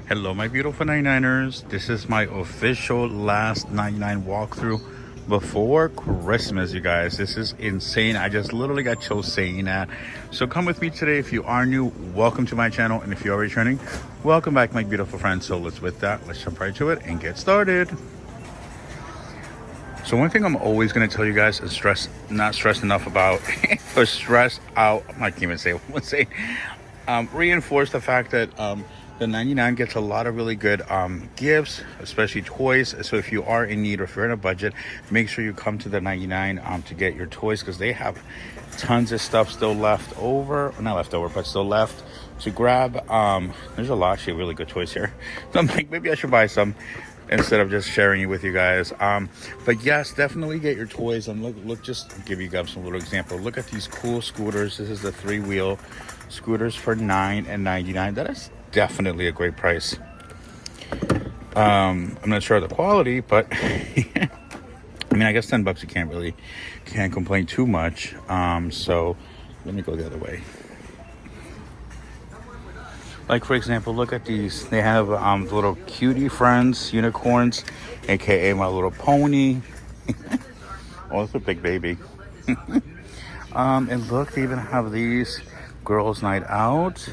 Hello my beautiful 99ers. This is my official last 99 walkthrough before Christmas, you guys. This is insane. I just literally got chills saying that. So come with me today. If you are new, welcome to my channel, and if you're returning, welcome back my beautiful friends. So let's jump right to it and get started. So one thing I'm always going to tell you guys is not stressed enough about or stress out, I can't even say what reinforce the fact that the 99 gets a lot of really good gifts, especially toys. So if you are in need or if you're in a budget, make sure you come to the 99 to get your toys, because they have tons of stuff still left over. Not left over, but still left to grab. There's a lot actually really good toys here. So I'm like, maybe I should buy some instead of just sharing it with you guys. But yes, definitely get your toys. And look, just to give you guys some little example. Look at these cool scooters. This is the 3-wheel scooters for $9.99. That is definitely a great price. I'm not sure of the quality, but I mean, I guess $10 you can't complain too much. So let me go the other way. Like, for example, look at these. They have little cutie friends, unicorns, aka My Little Pony. Oh, it's a big baby. And look, they even have these Girls Night Out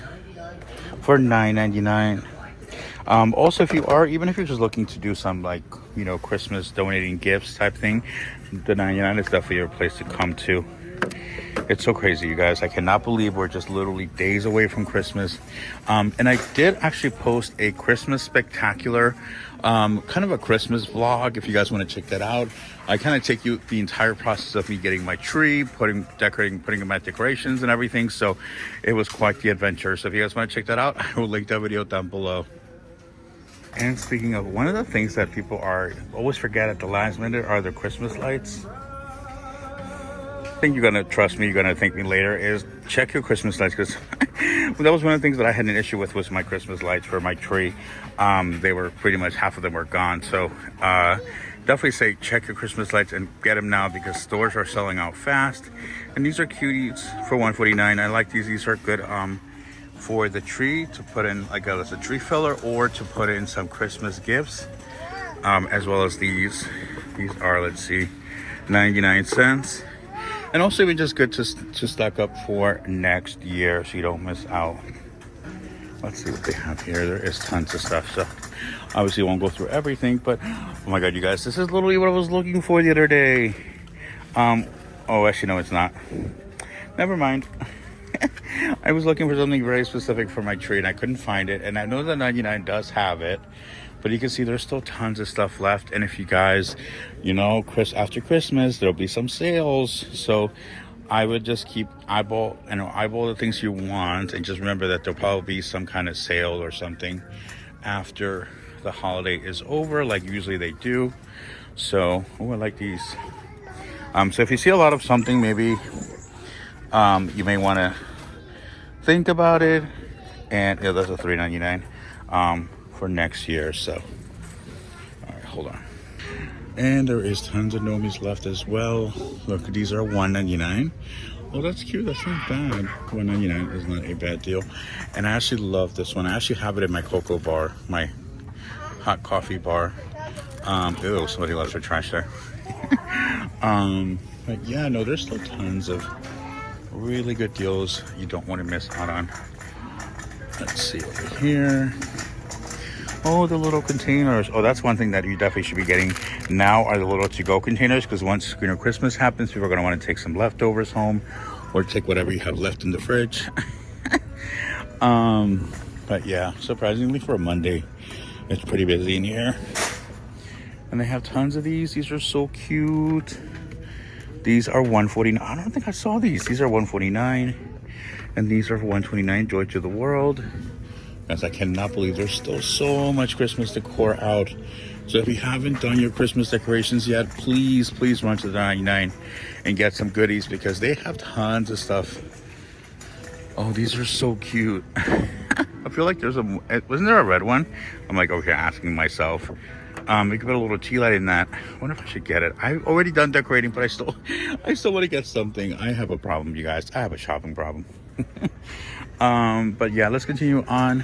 for $9.99. Also, even if you're just looking to do some, like, Christmas donating gifts type thing, the 99 is definitely your place to come to. It's so crazy, you guys. I cannot believe we're just literally days away from Christmas. And I did actually post a Christmas spectacular, kind of a Christmas vlog. If you guys want to check that out, I kind of take you the entire process of me getting my tree, putting in my decorations and everything. So it was quite the adventure. So if you guys want to check that out, I will link that video down below. And speaking of, one of the things that people always forget at the last minute are the Christmas lights. I think you're gonna trust me, you're gonna thank me later, is check your Christmas lights, because that was one of the things that I had an issue with, was my Christmas lights for my tree. They were pretty much, half of them were gone. So definitely say check your Christmas lights and get them now, because stores are selling out fast. And these are cuties for $149. I like these are good for the tree, to put in like as a tree filler, or to put in some Christmas gifts, as well as these are, let's see, 99 cents. And also even just good to stock up for next year, so you don't miss out. Let's see what they have here. There is tons of stuff, so obviously won't go through everything, but oh my god, you guys, this is literally what I was looking for the other day. Oh, actually no, it's not. Never mind. I was looking for something very specific for my tree and I couldn't find it, and I know that 99 does have it, but you can see there's still tons of stuff left. And if you guys, after Christmas, there'll be some sales. So I would just keep eyeball the things you want, and just remember that there'll probably be some kind of sale or something after the holiday is over, like usually they do. So, I like these. So if you see a lot of something, maybe you may want to think about it. And yeah, that's a $3.99 for next year. So all right, hold on. And there is tons of Nomis left as well. Look, these are $1.99. Oh, that's cute. That's not bad. $1.99 is not a bad deal. And I actually love this one. I actually have it in my cocoa bar, my hot coffee bar. Ew, somebody left their trash there. But yeah, no, there's still tons of really good deals you don't want to miss out on. Let's see over here. Oh, the little containers. Oh, that's one thing that you definitely should be getting now, are the little to-go containers, because once Christmas happens, people are going to want to take some leftovers home, or take whatever you have left in the fridge. But yeah, surprisingly for a Monday, it's pretty busy in here. And they have tons of these. These are so cute. These are $149. I don't think I saw these. These are $149, and these are $129. Joy to the world. Guys, I cannot believe there's still so much Christmas decor out. So if you haven't done your Christmas decorations yet, please run to the 99 and get some goodies, because they have tons of stuff. Oh, these are so cute. I feel like wasn't there a red one? I'm like, okay, asking myself. We could put a little tea light in that. I wonder if I should get it. I've already done decorating, but I still want to get something. I have a problem, you guys. I have a shopping problem. But yeah, let's continue on.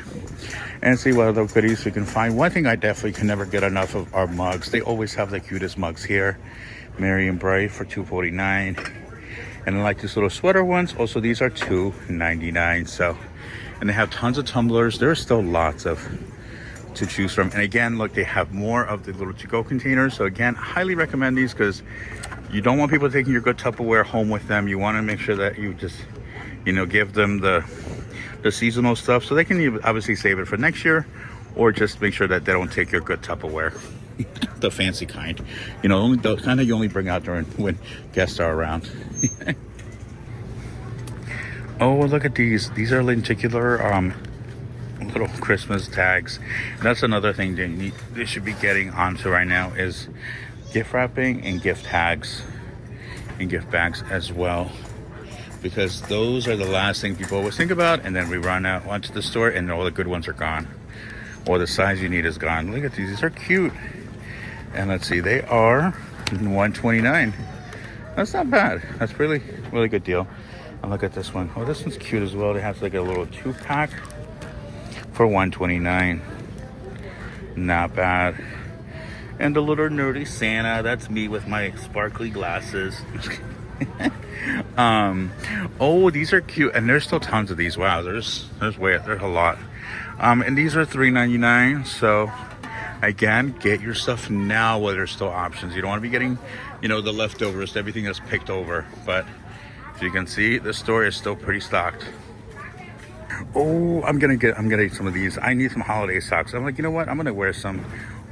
and see what other goodies we can find. One thing I definitely can never get enough of are mugs. They always have the cutest mugs here. Merry and Bright for $2.49. And I like these little sweater ones. Also, these are $2.99. So, and they have tons of tumblers. There's still lots of to choose from. And again, look, they have more of the little to-go containers. So again, highly recommend these because you don't want people taking your good Tupperware home with them. You want to make sure that you just, you know, give them the seasonal stuff so they can obviously save it for next year, or just make sure that they don't take your good Tupperware. The fancy kind, you know, only the kind that you only bring out during when guests are around. Oh, look at these. These are lenticular little Christmas tags. That's another thing they should be getting onto right now is gift wrapping and gift tags and gift bags as well, because those are the last thing people always think about, and then we run out onto the store and all the good ones are gone, or the size you need is gone. Look at these. These are cute. And let's see, they are $129. That's not bad. That's really good deal. And look at this one. Oh, this one's cute as well. It has like a little 2-pack for $129. Not bad. And the little nerdy Santa, that's me with my sparkly glasses. Oh, these are cute, and there's still tons of these. Wow, there's a lot. And these are $3.99. So again, get your stuff now while there's still options. You don't want to be getting, you know, the leftovers, everything that's picked over. But as you can see, the store is still pretty stocked. Oh, I'm gonna get some of these. I need some holiday socks. I'm like, you know what? I'm gonna wear some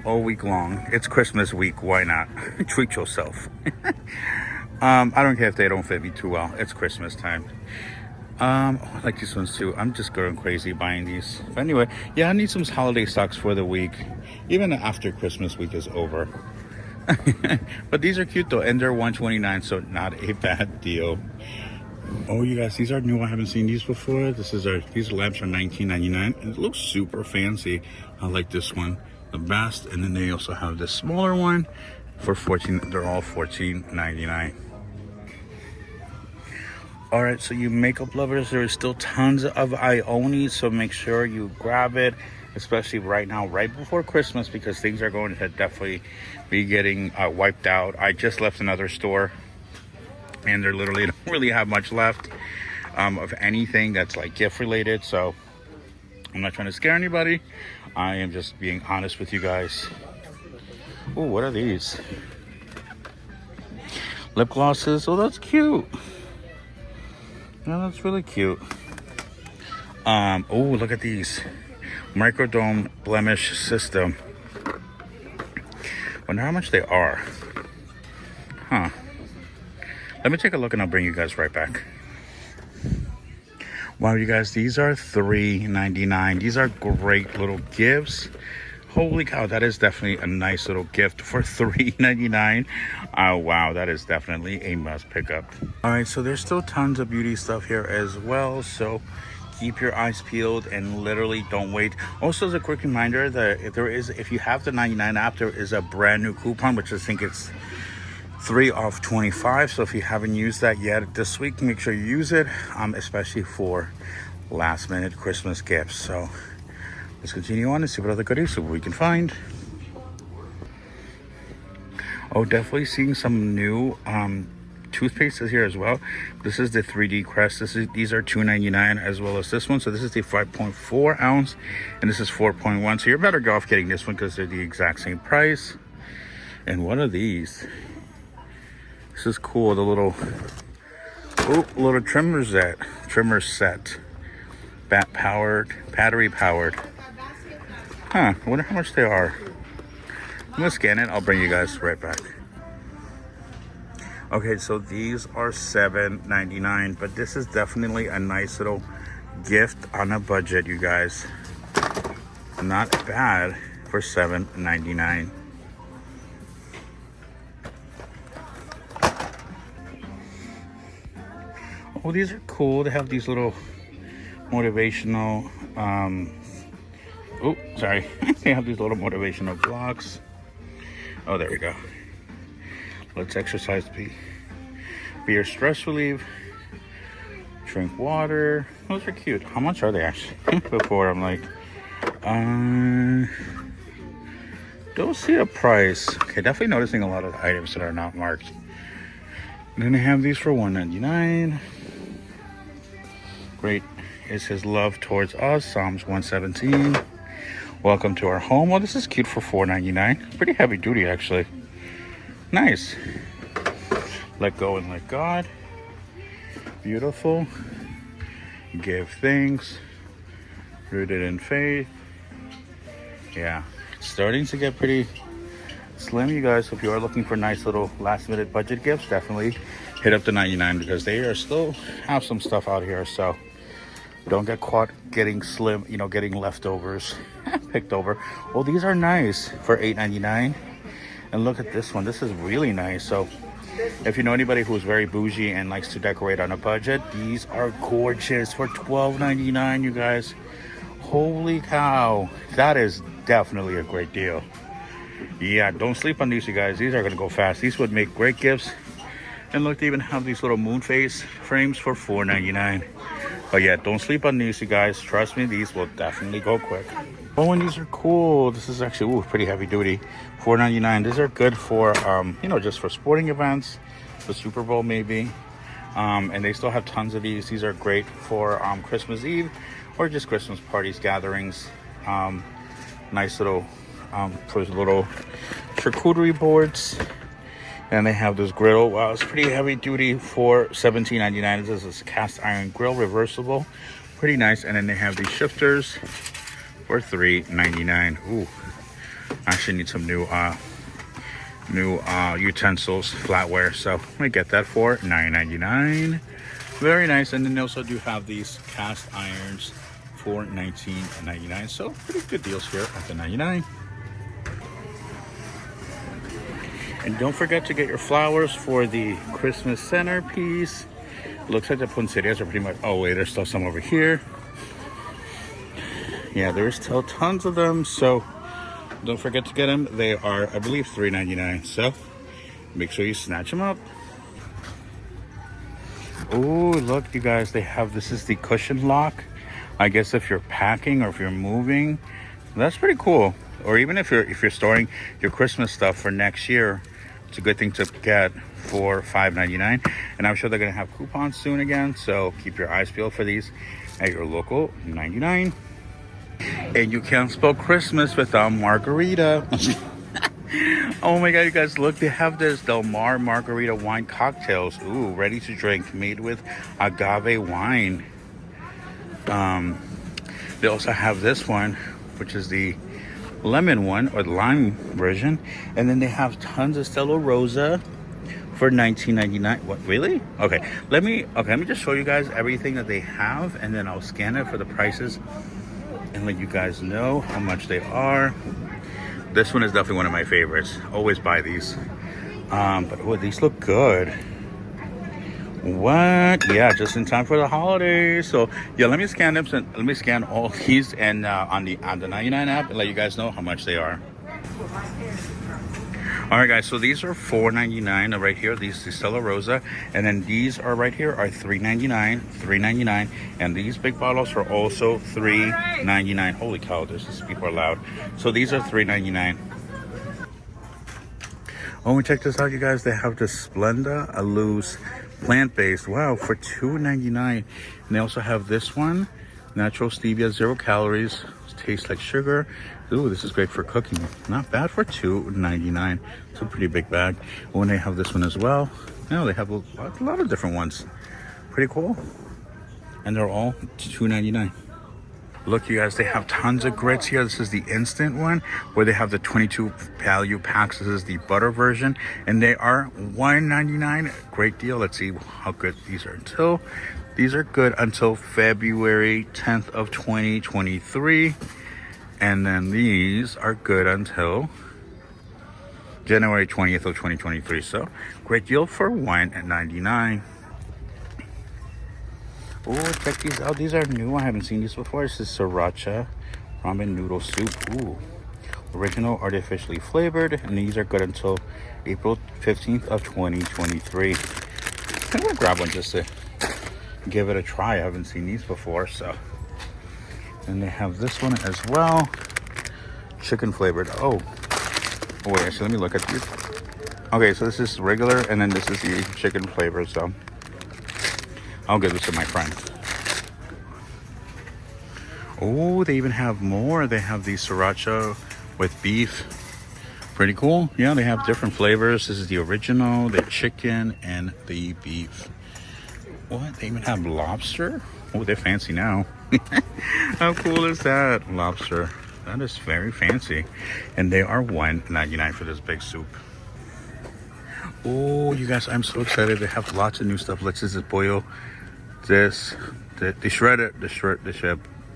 all week long. It's Christmas week. Why not? Treat yourself. I don't care if they don't fit me too well. It's Christmas time. I like these ones too. I'm just going crazy buying these. But anyway, yeah, I need some holiday socks for the week, even after Christmas week is over. But these are cute though, and they're $129, so not a bad deal. Oh, you guys, these are new. I haven't seen these before. These lamps are $19.99, and it looks super fancy. I like this one the best. And then they also have this smaller one for $14. They're all $14.99. All right, so you makeup lovers, there is still tons of Ioni, so make sure you grab it, especially right now, right before Christmas, because things are going to definitely be getting wiped out. I just left another store, and they literally don't really have much left of anything that's like gift related. So I'm not trying to scare anybody. I am just being honest with you guys. Oh, what are these? Lip glosses. Oh, that's cute. Yeah, that's really cute. Oh, look at these. Microdome blemish system. Wonder how much they are. Huh. Let me take a look and I'll bring you guys right back. Wow, you guys, these are $3.99. These are great little gifts. Holy cow, that is definitely a nice little gift for $3.99. Oh, wow, that is definitely a must pick up. All right, so there's still tons of beauty stuff here as well. So keep your eyes peeled and literally don't wait. Also, as a quick reminder, that if you have the 99 app, there is a brand new coupon, which I think it's 3 off 25. So if you haven't used that yet this week, make sure you use it, especially for last minute Christmas gifts. So let's continue on and see what other goodies we can find. Oh, definitely seeing some new toothpastes here as well. This is the 3D Crest. These are $2.99 as well as this one. So this is the 5.4 ounce and this is 4.1. So you're better off getting this one because they're the exact same price. And what are these? This is cool. The little trimmer set. Battery powered. Huh, I wonder how much they are. I'm gonna scan it. I'll bring you guys right back. Okay, so these are $7.99, but this is definitely a nice little gift on a budget, you guys. Not bad for $7.99. Oh, these are cool. They have these little motivational they have these little motivational blocks. Oh, there we go. Let's exercise, be your stress relief, drink water. Those are cute. How much are they actually? Before I'm like, Don't see a price. Okay, definitely noticing a lot of items that are not marked. And then they have these for $1.99. Great is his love towards us. Psalms 117. Welcome to our home. Well, this is cute for $4.99. Pretty heavy duty, actually. Nice. Let go and let God. Beautiful. Give thanks. Rooted in faith. Yeah. It's starting to get pretty slim, you guys. If you are looking for nice little last minute budget gifts, definitely hit up the 99 because they are still have some stuff out here. So don't get caught getting slim, you know, getting leftovers picked over. Well, these are nice for $8.99. And look at this one. This is really nice. So if you know anybody who's very bougie and likes to decorate on a budget, these are gorgeous for $12.99, you guys. Holy cow. That is definitely a great deal. Yeah, don't sleep on these, you guys. These are going to go fast. These would make great gifts. And look, they even have these little moon face frames for $4.99. But yeah, don't sleep on these, you guys. Trust me, these will definitely go quick. Oh, and these are cool. This is actually pretty heavy duty. $4.99. These are good for, you know, just for sporting events, the Super Bowl maybe. And they still have tons of these. These are great for Christmas Eve or just Christmas parties, gatherings. Nice little, for little charcuterie boards. And they have this griddle. Wow, it's pretty heavy duty for $17.99. This is a cast iron grill, reversible. Pretty nice. And then they have these shifters for $3.99. Ooh, I actually need some new utensils, flatware. So let me get that for $9.99. Very nice. And then they also do have these cast irons for $19.99. So pretty good deals here at the 99. And don't forget to get your flowers for the Christmas centerpiece. Looks like the poinsettias are pretty much, oh wait, there's still some over here. Yeah, there's still tons of them, so don't forget to get them. They are, I believe, $3.99, so make sure you snatch them up. Oh, look, you guys, they have, this is the cushion lock. I guess if you're packing or if you're moving, that's pretty cool. Or even if you're storing your Christmas stuff for next year, it's a good thing to get for $5.99. And I'm sure they're going to have coupons soon again. So keep your eyes peeled for these at your local 99. And you can't spell Christmas without margarita. Oh my God, you guys, look, they have this Del Mar margarita wine cocktails. Ooh, ready to drink, made with agave wine. They also have this one, which is the lemon one or the lime version, and then they have tons of Stella Rosa for $19.99. What, really? Okay, let me just show you guys everything that they have, and then I'll scan it for the prices and let you guys know how much they are. This one is definitely one of my favorites. Always buy these. But oh, these look good. What? Yeah, just in time for the holidays. So yeah, let me scan them. Let me scan all these and on the 99 app and let you guys know how much they are. All right, guys. So these are $4.99 right here. These the Stella Rosa, and then these are right here are $3.99, and these big bottles are also $3.99. Holy cow! These people are loud. So these are $3.99. Oh, and check this out, you guys. They have the Splenda a loose plant-based, wow, for $2.99. And they also have this one, natural stevia, 0 calories, tastes like sugar. Ooh, this is great for cooking. Not bad for $2.99. It's a pretty big bag. Oh, and they have this one as well. No, they have a lot of different ones. Pretty cool. And they're all $2.99. Look, you guys, they have tons of grits here. This is the instant one where they have the 22 value packs. This is the butter version, and they are $1.99. Great deal. Let's see how good these are until. These are good until February 10th of 2023. And then these are good until January 20th of 2023. So great deal for $1.99. Oh, check these out. These are new. I haven't seen these before. This is sriracha ramen noodle soup. Ooh, original, artificially flavored. And these are good until April 15th of 2023. I'm gonna grab one just to give it a try. I haven't seen these before, so And they have this one as well. Chicken flavored. Oh, wait, actually, let me look at these. Okay, so this is regular, and then this is the chicken flavor. So I'll give this to my friend. Oh, they even have more. They have the sriracha with beef. Pretty cool. Yeah, they have different flavors. This is the original, the chicken, and the beef. What? They even have lobster? Oh, they're fancy now. How cool is that? Lobster. That is very fancy. And they are $1.99 for this big soup. Oh, you guys, I'm so excited. They have lots of new stuff. Let's this is pollo. This, the shredded, the shredded.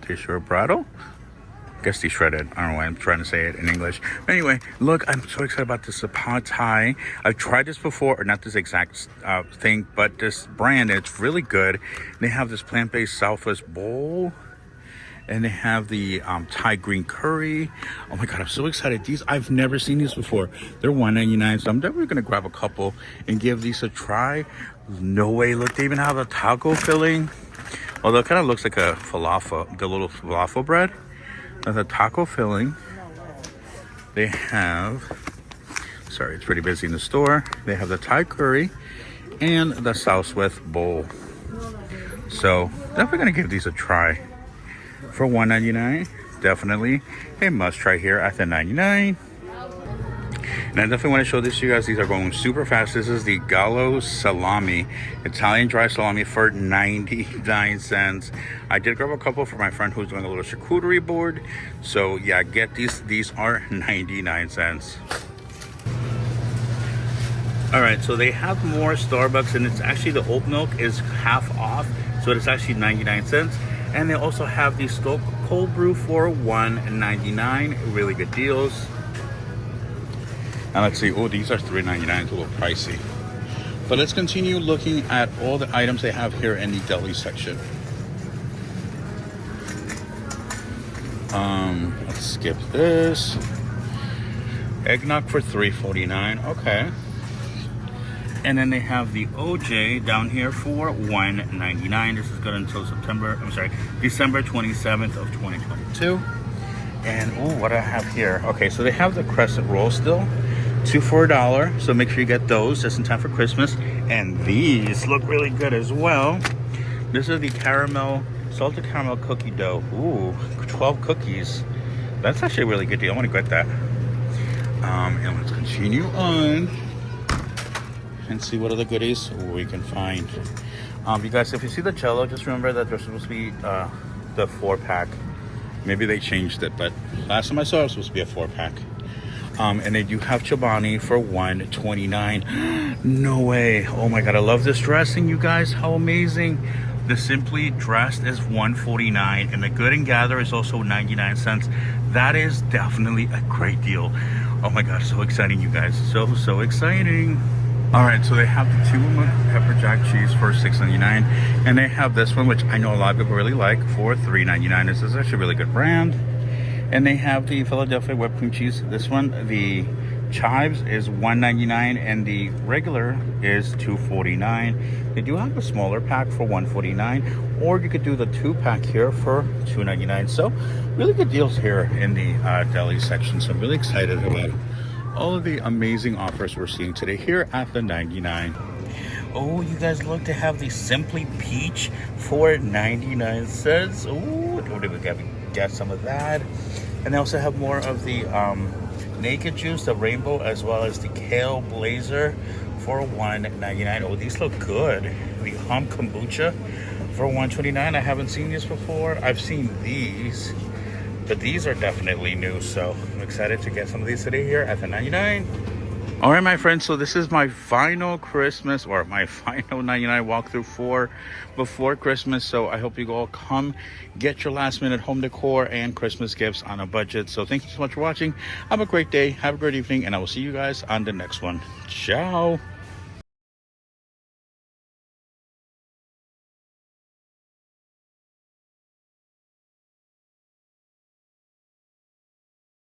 I guess de-shredded. I don't know why I'm trying to say it in English. But anyway, look, I'm so excited about this pad thai. I've tried this before, or not this exact thing, but this brand, it's really good. They have this plant-based Southwest bowl, and they have the Thai green curry. Oh my God, I'm so excited. These, I've never seen these before. They're $1.99, so I'm definitely gonna grab a couple and give these a try. No way, look, they even have a taco filling. Although it kind of looks like a falafel, the little falafel bread. There's a taco filling. They have, sorry, it's pretty busy in the store. They have the Thai curry and the Southwest bowl. So definitely gonna give these a try. For $1.99, definitely a must try here at the 99. And I definitely want to show this to you guys. These are going super fast. This is the Gallo salami, Italian dry salami for 99 cents. I did grab a couple for my friend who's doing a little charcuterie board. So yeah, get these. These are 99 cents. All right, so they have more Starbucks, and it's actually the oat milk is half off. So it's actually 99 cents. And they also have the cold brew for $1.99. Really good deals. And let's see, oh, these are $3.99, it's a little pricey. But let's continue looking at all the items they have here in the deli section. Let's skip this. Eggnog for $3.49, okay. And then they have the OJ down here for $1.99. This is good until December 27th of 2022. And oh, what do I have here? Okay, so they have the crescent roll still. 2 for $1, so make sure you get those just in time for Christmas. And these look really good as well. This is the salted caramel cookie dough. Ooh, 12 cookies. That's actually a really good deal. I want to get that. And let's continue on and see what other goodies we can find. You guys, if you see the Jello, just remember that there's supposed to be the 4-pack. Maybe they changed it, but last time I saw it was supposed to be a 4-pack. And they do have Chobani for $1.29. No way. Oh my God, I love this dressing, you guys. How amazing. The Simply Dressed is $1.49, and the Good and Gather is also 99 cents. That is definitely a great deal. Oh my God, so exciting, you guys. So exciting. All right, so they have the 2 pepper jack cheese for $6.99, and they have this one, which I know a lot of people really like, for $3.99. This is actually a really good brand. And they have the Philadelphia whipped cream cheese. This one, the chives, is $1.99, and the regular is $2.49. They do have a smaller pack for $1.49, or you could do the 2-pack here for $2.99. So really good deals here in the deli section. So I'm really excited about all of the amazing offers we're seeing today here at the 99. Oh, you guys look to have the Simply Peach for 99 cents. Oh, we got some of that. And they also have more of the Naked Juice, the Rainbow, as well as the Kale Blazer for $1.99. Oh, these look good. The Hump Kombucha for $1.29. I haven't seen these before. I've seen these, but these are definitely new. So I'm excited to get some of these today here at the 99. All right, my friends, so this is my final Christmas, or my final 99 walkthrough for before Christmas. So I hope you all come get your last minute home decor and Christmas gifts on a budget. So thank you so much for watching. Have a great day, have a great evening, and I will see you guys on the next one. Ciao.